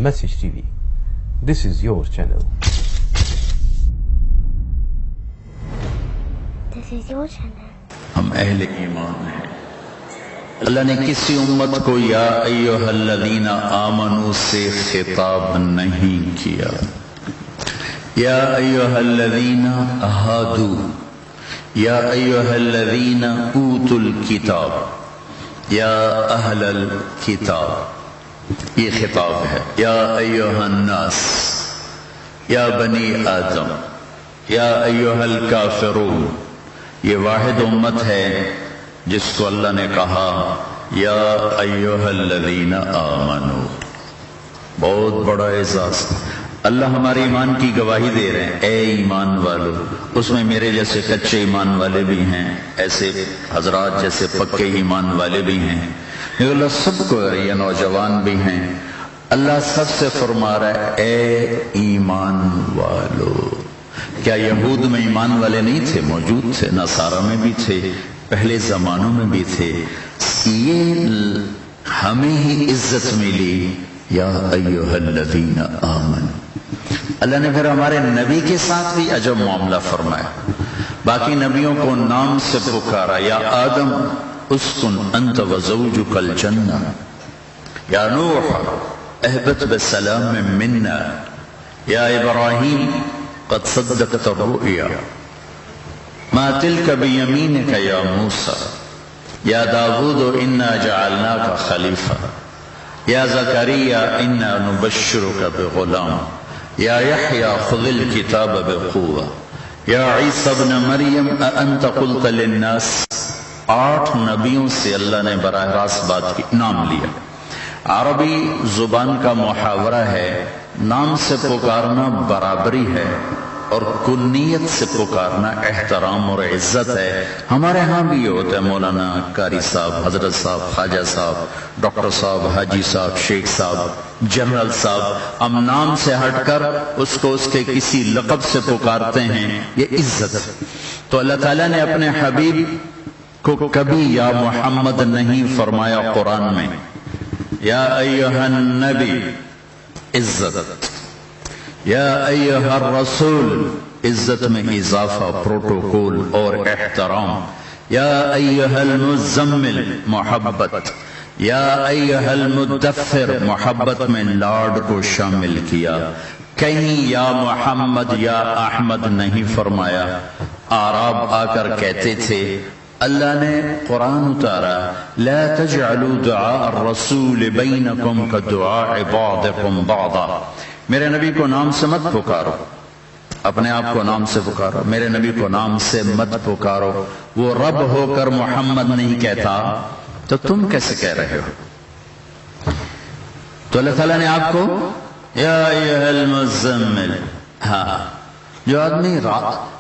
Message TV. This is your channel. This is your channel. ہم اہل ایمان ہیں. اللہ نے کسی امت کو یا ایھا الذین آمنوا سے خطاب نہیں کیا. یا ایھا الذین ہادوا، یا ایھا الذین اوتوا الکتاب، یا اہل الکتاب، یہ خطاب ہے. یا ایھا الناس، یا بنی آدم، یا ایھا الکافرون. یہ واحد امت ہے جس کو اللہ نے کہا یا ایھا الذین آمنوا. بہت بڑا اعزاز. اللہ ہمارے ایمان کی گواہی دے رہے ہیں، اے ایمان والو. اس میں میرے جیسے کچے ایمان والے بھی ہیں، ایسے حضرات جیسے پکے ایمان والے بھی ہیں. اللہ سب کو، یہ نوجوان بھی ہیں. اللہ سب سے فرما رہا ہے اے ایمان والو. کیا یہود میں ایمان والے نہیں تھے؟ موجود تھے. نصارہ میں بھی تھے، پہلے زمانوں میں بھی تھے. یہ ہمیں ہی عزت ملی یا ایھا الذین آمنوا. اللہ نے پھر ہمارے نبی کے ساتھ بھی عجب معاملہ فرمایا. باقی نبیوں کو نام سے پکارا. یا آدم اسکن انت وزوجک الجنہ، یا نوح اہبط بسلام منا، یا ابراہیم قد صدقت الرؤیا، ما تلک بیمینک یا موسیٰ، یا داود انا جعلناک خلیفہ، یا زکریا انا نبشرک بغلام، یا یحییٰ خذ الکتاب بقوة، یا عیسیٰ ابن مریم اانت قلت للناس. 8 نبیوں سے اللہ نے براہ راست بات کی، نام لیا. عربی زبان کا محاورہ ہے، نام سے پکارنا برابری ہے اور کنیت سے پکارنا احترام اور عزت ہے. ہمارے ہاں بھی یہ ہوتا ہے، مولانا، قاری صاحب، حضرت صاحب، خواجہ صاحب، ڈاکٹر صاحب، حاجی صاحب، شیخ صاحب، جنرل صاحب. ہم نام سے ہٹ کر اس کو اس کے کسی لقب سے پکارتے ہیں، یہ عزت. تو اللہ تعالیٰ نے اپنے حبیب کو کبھی یا محمد نہیں فرمایا. قرآن میں یا ایھا النبی عزت، یا ایھا الرسول عزت میں اضافہ، پروٹوکول اور احترام. یا ایھا المزمل محبت، یا ایھا المدثر محبت میں لاڈ کو شامل کیا. کہیں یا محمد یا احمد نہیں فرمایا. اعراب آ کر کہتے تھے، اللہ نے قرآن اتارا لا تجعلوا دعاء الرسول بینکم کدعاء بعضکم بعضا. میرے نبی کو نام سے مت پکارو، اپنے آپ کو نام سے پکارو. میرے نبی کو نام سے مت پکارو. وہ رب ہو کر محمد نہیں کہتا تو تم کیسے کہہ رہے ہو؟ تو اللہ تعالیٰ نے آپ کو یا ایھا المزمل. ہاں، جو آدمی رات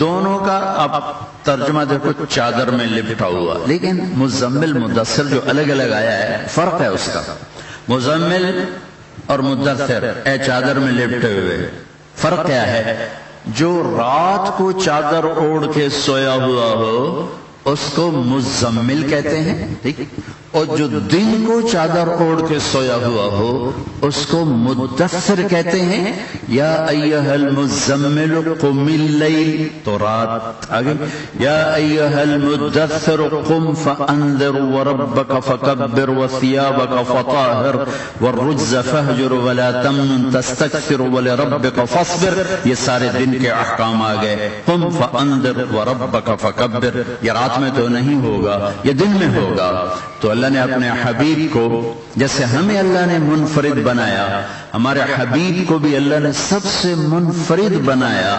دونوں کا آپ ترجمہ دیکھو، چادر میں لپٹا ہوا، لیکن مزمل مدثر جو الگ الگ آیا ہے، فرق ہے اس کا. مزمل اور مدثر، اے چادر میں لپٹے ہوئے. فرق کیا ہے؟ جو رات کو چادر اوڑھ کے سویا ہوا ہو اس کو مزمل کہتے ہیں، ٹھیک، اور جو دن کو چادر اوڑھ کے سویا ہوا ہو اس کو مدثر کہتے ہیں. یا ایھا المزمل قم اللیل، تو رات آگے. یا ایھا المدثر قم فانذر وربک فکبر وثیابک فطاہر والرجز فہجر ولا تمنن تستکثر ولربک فاصبر. یہ سارے دن کے احکام آ گئے. قم فانذر وربک فکبر، یہ رات میں تو نہیں ہوگا، یہ دن میں ہوگا. تو اللہ نے اپنے حبیب کو، جیسے ہمیں اللہ نے منفرد بنایا، ہمارے حبیب کو بھی اللہ نے سب سے منفرد بنایا.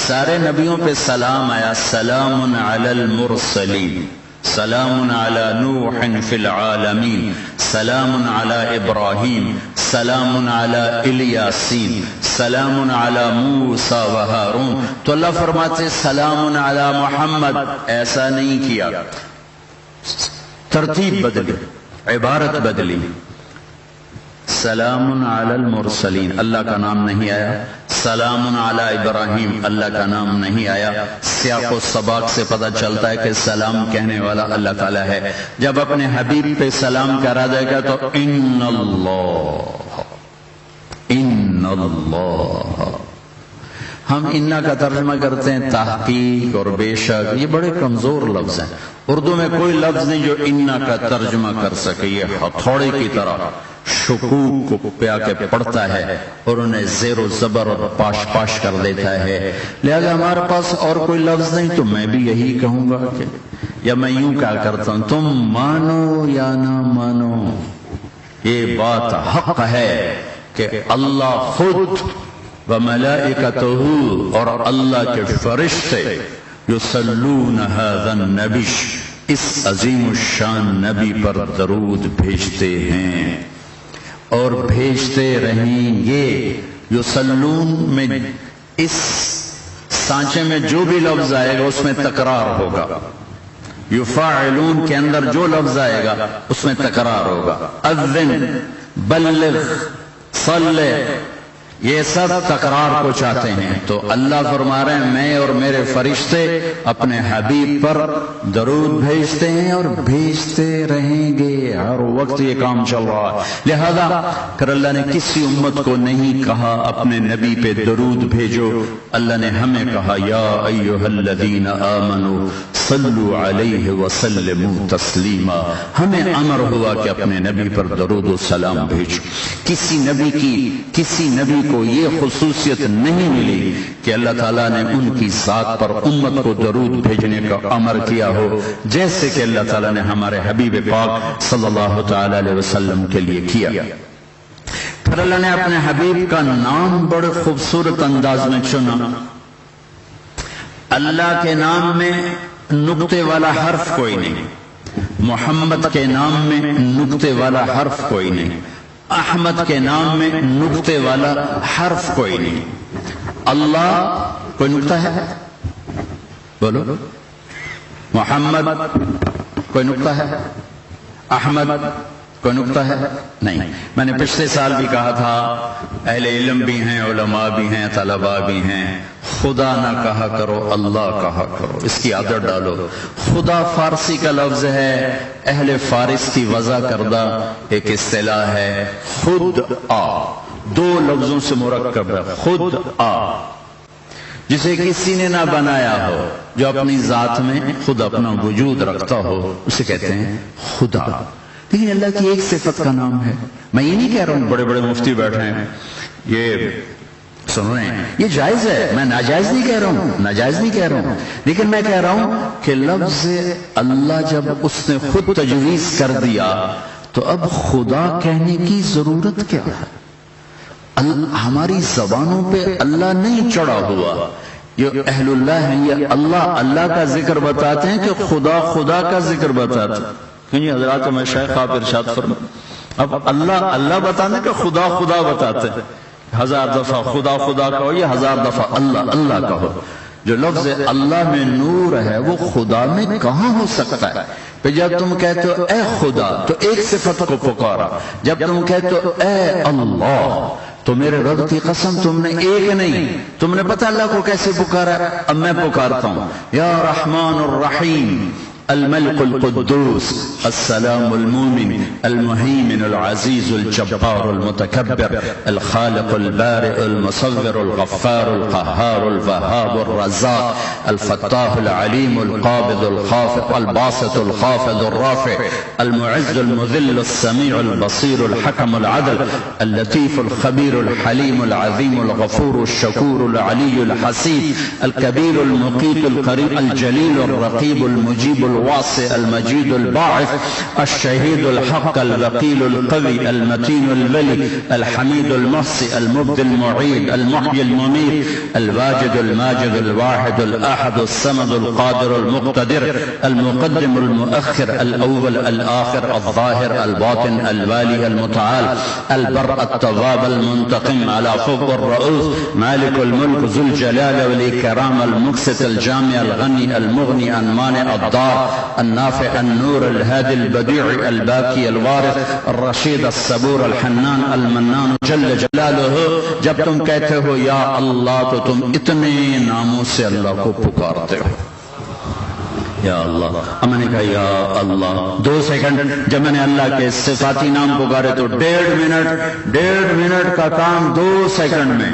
سارے نبیوں پہ سلام آیا. سلام علی المرسلین، سلام علی نوح فی العالمین، سلام علی ابراہیم، سلام علی الیاسین، سلام علی موسیٰ و ہارون. تو اللہ فرماتے سلام علی محمد. ایسا نہیں کیا، ترتیب بدلی، عبارت بدلی. سلام علی المرسلین، اللہ کا نام نہیں آیا. سلام علی ابراہیم، اللہ کا نام نہیں آیا. سیاق و سباق سے پتہ چلتا ہے کہ سلام کہنے والا اللہ تعالیٰ ہے. جب اپنے حبیب پہ سلام کرا جائے گا تو ان اللہ اللہ. ہم انا کا ترجمہ کرتے ہیں تحقیق اور بے شک، یہ بڑے کمزور لفظ ہیں. اردو میں کوئی لفظ نہیں جو انا کا ترجمہ کر سکے. یہ ہتھوڑے کی طرح شکوک کو پہ آ کے پڑتا ہے اور انہیں زیر و زبر اور پاش پاش کر دیتا ہے. لہذا ہمارے پاس اور کوئی لفظ نہیں تو میں بھی یہی کہوں گا کہ، یا میں یوں کہا کرتا ہوں، تم مانو یا نہ مانو، یہ بات حق ہے کہ اللہ خود وملائکتہ اور اللہ کے فرشتے یصلون ھذا النبی، اس عظیم الشان نبی پر درود بھیجتے ہیں اور بھیجتے رہیں گے. یصلون میں اس سانچے میں جو بھی لفظ آئے گا اس میں تکرار ہوگا. یفعلون کے اندر جو لفظ آئے گا اس میں تکرار ہوگا. اذن، بلغ، صلی، یہ سب تکرار کو چاہتے ہیں. تو اللہ فرما رہے ہیں میں اور میرے فرشتے اپنے حبیب پر درود بھیجتے ہیں اور بھیجتے رہیں گے، ہر وقت یہ کام چل رہا ہے. لہذا پھر اللہ نے کسی امت کو نہیں کہا اپنے نبی پہ درود بھیجو، اللہ نے ہمیں کہا یا ایھا الذین آمنوا صلوا علیہ وسلموا تسلیما. ہمیں امر ہوا کہ اپنے نبی پر درود و سلام بھیجو. کسی نبی کو یہ خصوصیت نہیں ملی کہ اللہ تعالیٰ نے ان کی ذات پر امت کو درود بھیجنے کا امر کیا ہو، جیسے کہ اللہ تعالیٰ نے ہمارے حبیب پاک صلی اللہ تعالی علیہ وسلم کے لیے کیا. پھر اللہ نے اپنے حبیب کا نام بڑے خوبصورت انداز میں چنا. اللہ کے نام میں نقطے والا حرف کوئی نہیں، محمد کے نام میں نقطے والا حرف کوئی نہیں، احمد کے نام میں نقطے والا حرف کوئی نہیں. اللہ کوئی نقطہ ہے؟ بولو. محمد کوئی نقطہ ہے؟ احمد کوئی نقطہ ہے؟ نہیں. میں نے پچھلے سال بھی کہا تھا اہل علم بھی ہیں، علماء بھی ہیں، طلباء بھی ہیں، خدا نہ کہا کرو، اللہ کہا کرو. اس کی عادت ڈالو. خدا فارسی کا لفظ ہے، اہل فارس کی وضع کردہ ایک اصطلاح ہے. خود آ دو لفظوں سے مرکب ہے. خود آ جسے کسی نے نہ بنایا ہو، جو اپنی ذات میں خود اپنا وجود رکھتا ہو، اسے کہتے ہیں خدا. لیکن اللہ کی ایک صفت کا نام ہے. میں یہ نہیں کہہ رہا ہوں بڑے بڑے مفتی بیٹھے ہیں یہ سن رہے ہیں، یہ جائز ہے، میں ناجائز نہیں کہہ رہا ہوں، لیکن میں کہہ رہا ہوں کہ لفظ اللہ جب اس نے خود تجویز کر دیا تو اب خدا کہنے کی ضرورت کیا ہے؟ ہماری زبانوں پہ اللہ نہیں چڑھا ہوا. یہ اہل اللہ ہیں، یہ اللہ کا ذکر بتاتے ہیں کہ خدا کا ذکر بتاتے ہیں. کیونکہ حضرات مشائخ آپ ارشاد فرمائیں، اب اللہ بتانے کا خدا بتاتے ہیں. 1000 دفعہ خدا کہو یا 1000 دفعہ اللہ کہو. جو لفظ اللہ میں نور ہے وہ خدا میں کہاں ہو سکتا ہے؟ پھر جب تم کہتے ہو اے خدا تو ایک صفت کو پکارا، جب تم کہتے ہو اے اللہ تو میرے رب کی قسم تم نے ایک نہیں، تم نے پتہ اللہ کو کیسے پکارا. اب میں پکارتا ہوں یا رحمان الرحیم الملك القدوس السلام المؤمن المهيمن العزيز الجبار المتكبر الخالق البارئ المصور الغفار القهار الوهاب الرزاق الفتاح العليم القابض الخافض الباسط الخافض الرافع المعز المذل السميع البصير الحكم العدل اللطيف الخبير الحليم العظيم الغفور الشكور العلي الحسيب الكبير المقيت القريب الجليل الرقيب المجيب الواسع المجيد الباعث الشهيد الحق الوكيل القوي المتين الولي الحميد المحصي المبدي المعيد المحيي المميت الواجد الماجد الواحد الأحد الصمد القادر المقتدر المقدم المؤخر الأول الآخر الظاهر الباطن الوالي المتعال البر التواب المنتقم على فوق الرؤوس مالك الملك ذو الجلال والإكرام المقسط الجامع الغني المغني المانع الضار النافع النور الهادي البديع الباقي الوارث الرشيد الصبور الحنان المنان جل جلالہ. جب تم کہتے ہو یا اللہ تو تم اتنے ناموں سے اللہ کو پکارتے ہو. یا اللہ. اب میں نے کہا یا اللہ. 2 سیکنڈ جب میں نے اللہ کے صفاتی نام پکارے تو 1.5 منٹ کا کام 2 سیکنڈ میں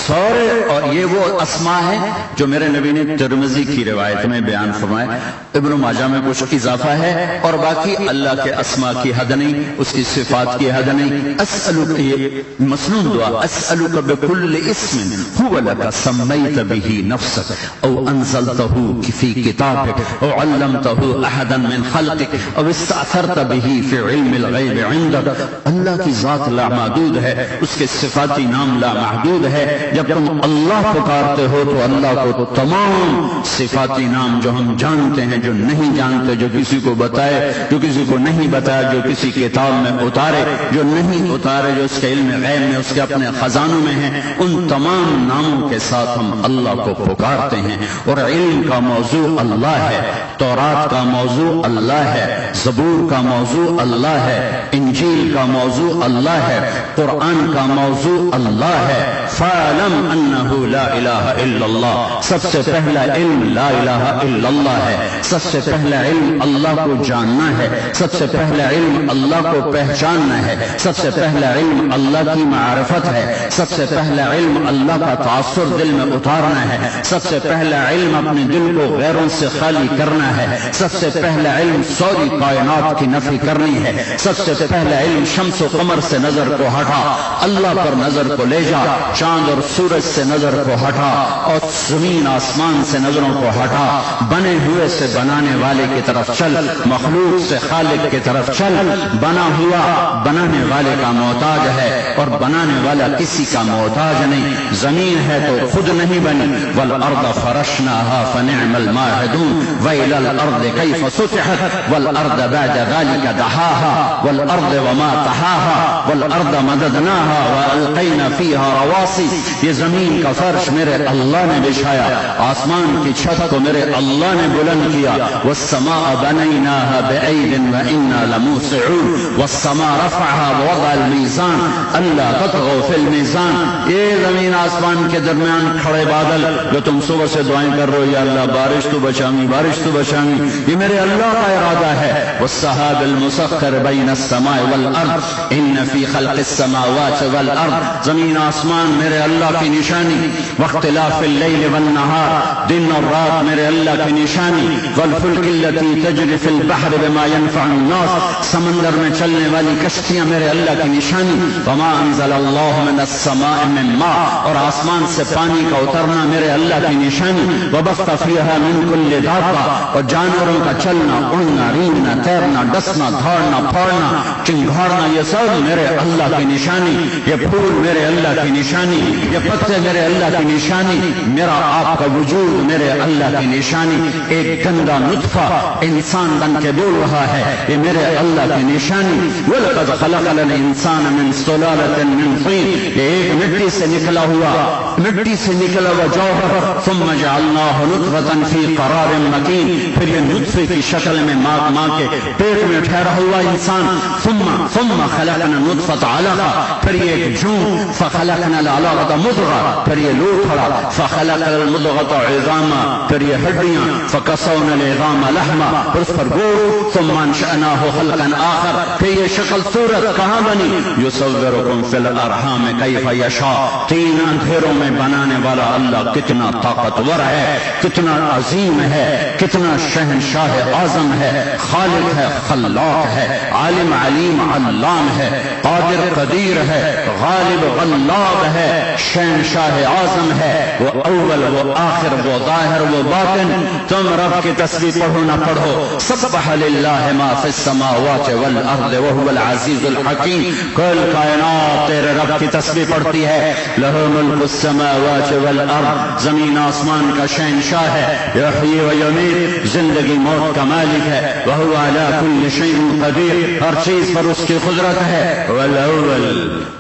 سورے. اور یہ وہ اسماء ہیں جو میرے نبی نے ترمذی کی روایت میں بیان فرمائے. ابن ماجہ میں کچھ اضافہ ہے اور باقی اللہ کے اسماء کی حد نہیں, اس کی صفات کی حد نہیں. اسألک, یہ مسنون دعا, اسألک بکل اسم هو لک سمیت به نفسک او انزلته فی کتابک او علمته احدا من خلقک او استأثرت به فی علم الغیب عندک. اللہ کی ذات لامحدود ہے, اس کے صفاتی نام لامحدود ہے. جب تم اللہ پکارتے ہو تو اللہ کو تمام صفاتی نام جو ہم جانتے ہیں, جو نہیں جانتے, جو کسی کو بتائے, جو کسی کو نہیں بتایا, جو کسی کتاب میں اتارے, جو نہیں اتارے, جو اس کے علم غیب میں, اس کے اپنے خزانوں میں ہیں, ان تمام ناموں کے ساتھ ہم اللہ کو پکارتے ہیں. اور علم کا موضوع اللہ ہے, تورات کا موضوع اللہ ہے, زبور کا موضوع اللہ ہے, انجیل کا موضوع اللہ ہے, قرآن کا موضوع اللہ ہے. فَعَلَمْ أَنَّهُ لَا إِلَهَ إِلَّا اللَّهِ. سب سے پہلا علم لا الہ الا اللہ ہے. سب سے پہلا علم اللہ کو جاننا ہے. سب سے پہلا علم اللہ کو پہچاننا ہے. سب سے پہلا علم اللہ کی معرفت ہے. سب سے پہلا علم اللہ کا تاثر دل میں اتارنا ہے. سب سے پہلا علم اپنے دل کو غیروں سے خالی کرنا ہے. سب سے پہلا علم ساری کائنات کی نفی کرنی ہے. سب سے پہلا علم شمس و قمر سے نظر کو ہٹا, اللہ پر نظر کو لے جا, چاند اور سورج سے نظر کو ہٹا اور زمین آسمان سے نظروں کو ہٹا. بنے ہوئے سے بنانے والے کی طرف چل, مخلوق سے خالق کی طرف چل. بنا ہوا بنانے والے کا محتاج ہے اور بنانے والا کسی کا محتاج نہیں. زمین ہے تو خود نہیں بنی. والارض فرشناها فنعم الماهدون وإلى الارض كيف سطحت والارض بعد ذلك دحاها والارض وما طحاها والارض مددناها والقينا فيها رواسي. یہ زمین کا فرش میرے اللہ نے بچھایا, آسمان کی چھت کو میرے اللہ نے بلند کیا. والسماء بنيناها بأيد وإنا لموسعون والسماء رفعها ووضع الميزان ألا تطغوا في الميزان. یہ زمین آسمان کے درمیان کھڑے بادل جو تم صبح سے دعائیں کر رہے ہو, یا اللہ بارش تو بچائیں, بارش تو بچائیں, یہ میرے اللہ کا ارادہ ہے. والسحاب المسخر بين السماء والأرض إن في خلق السماوات والأرض. زمین آسمان میرے اللہ کی نشانی. واختلاف اللیل والنہار, دن اور رات میرے اللہ کی نشانی. والفلک التي تجری فی البحر بما ينفع الناس, سمندر میں چلنے والی کشتیاں میرے اللہ کی نشانی. وما انزل اللہ من السماء من ماء, اور آسمان سے پانی کا اترنا میرے اللہ کی نشانی. وبث فیہا من کل دابہ, اور جانوروں کا چلنا, اڑنا, رینگنا, تیرنا, ڈسنا, دھاڑنا, پھاڑنا, چنگھاڑنا, یہ سب میرے اللہ کی نشانی. یہ پھول میرے اللہ کی نشانی, یہ پتے میرے اللہ کی نشانی. میرا آپ کا وجود میرے اللہ کی نشانی. ایک گندا نطفہ انسان بن کے بول رہا ہے, یہ میرے اللہ کی نشانی. وَلَقَدْ خَلَقَنَا الْإِنسَانَ مِنْ صُلَالَةٍ مِنْ طِينٍ, یہ ایک مٹی سے نکلا ہوا جوہر. ثُمَّ جَعَلْنَاهُ نُطْفَةً فِي قَرَارٍ مَكِينٍ, پھر یہ نطفے کی شکل میں ماں کے پیٹ میں ٹھہرا ہوا انسان. ثُمَّ خَلَقْنَا النُّطْفَةَ عَلَقَةً, پھر یہ ایک جون. فَخَلَقْنَا الْعَلَقَةَ مُضْغَةً, پھر یہ لوتھڑا. فَخَلَقْنَا الْمُضْغَةَ عِظَامًا, پھر یہ ہڈیاں. فَكَسَوْنَا الْعِظَامَ لَحْمًا, پھر اس پر گوشت. ثُمَّ أَنشَأْنَاهُ خَلْقًا آخَرَ, پھر یہ شکل صورت کہاں بنی. يُصَوِّرُكُمْ فِي الْأَرْحَامِ كَيْفَ يَشَاءُ. 3 اندھیروں میں بنانے والا اللہ کتنا طاقتور ہے, کتنا عظیم ہے, کتنا شہنشاہ اعظم ہے, خالق ہے, خلاق ہے, عالم علیم علام ہے, قادر قدیر ہے, غالب غلاب ہے, شہنشاہ اعظم ہے. وہ اول, وہ آخر, وہ ظاہر, وہ باطن. تم رب کی تسبیح پڑھو نہ پڑھو, سبح للہ ما فی السماوات والارض وهو العزیز الحکیم. کل کائنات تیرے رب کی تسبیح پڑھتی ہے. لہ ملک السماوات والارض, زمین آسمان کا شہنشاہ ہے. یحیی و یمیت, زندگی موت کا مالک ہے. وهو علی کل شیء قدیر, ہر چیز پر اس کی قدرت ہے. والاول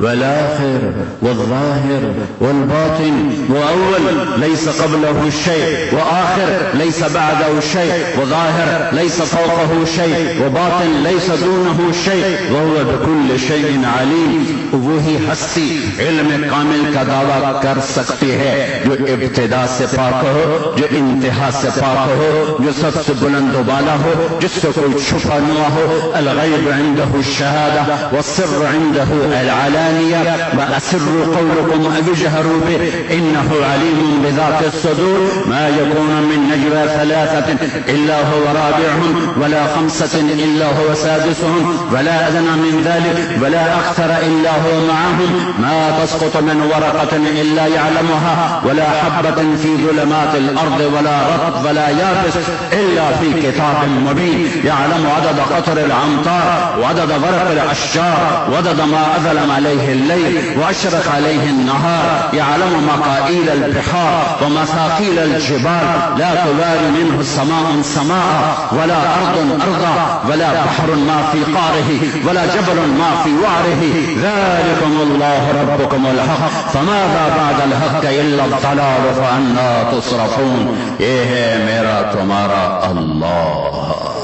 والآخر والظاہر والباطن وأول ليس قبله شيء وآخر ليس بعده شيء وظاهر ليس فوقه شيء وباطن ليس دونه شيء وهو بكل شيء عليم. وہی ہستی علم کامل کا دعویٰ کر سکتی ہے جو ابتدا سے پاک ہو، جو انتہا سے پاک ہو، جو سب سے بلند و بالا ہو، جس سے کوئی چھپا نہ ہو. الغیب عنده الشہادہ والسر عنده العلانیہ وأسروا قولكم أو اجهروا به إنه عليم بذات الصدور. ما يكون من نجوى ثلاثة إلا هو رابعهم ولا خمسة إلا هو سادسهم ولا أدنى من ذلك ولا أكثر إلا هو معهم ما تسقط من ورقة إلا يعلمها ولا حبة في ظلمات الأرض ولا رطب ولا يابس إلا في كتاب مبين. يعلم عدد قطر الأمطار وعدد ورق الأشجار وعدد ما أظلم عليه الليل وأشرق عليه النهار. يعلم مقائيل البحار ومثاقيل الجبال لا تواري منه سماء سماء ولا أرض أرضا ولا بحر ما في قاره ولا جبل ما في وعره. ذلكم الله ربكم الحق فماذا بعد الحق إلا الضلال فأنا تصرفون. یہ ہے میرا تمہارا اللہ.